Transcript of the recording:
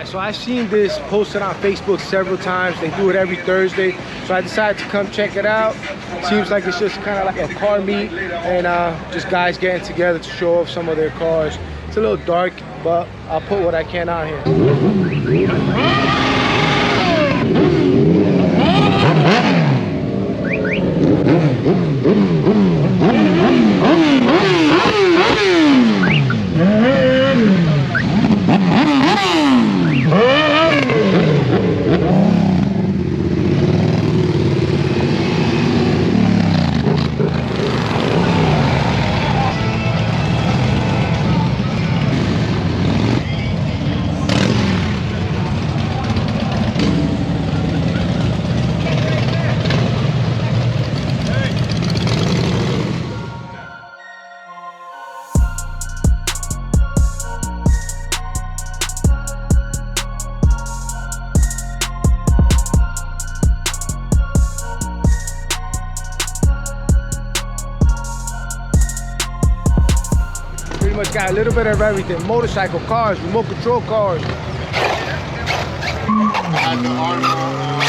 So I've seen this posted on Facebook several times. They do it every Thursday. So I decided to come check it out. Seems like it's just kind of like a car meet and just guys getting together to show off some of their cars. It's a little dark, but I'll put what I can out here. Pretty much got a little bit of everything. Motorcycle, cars, remote control cars. At the armor.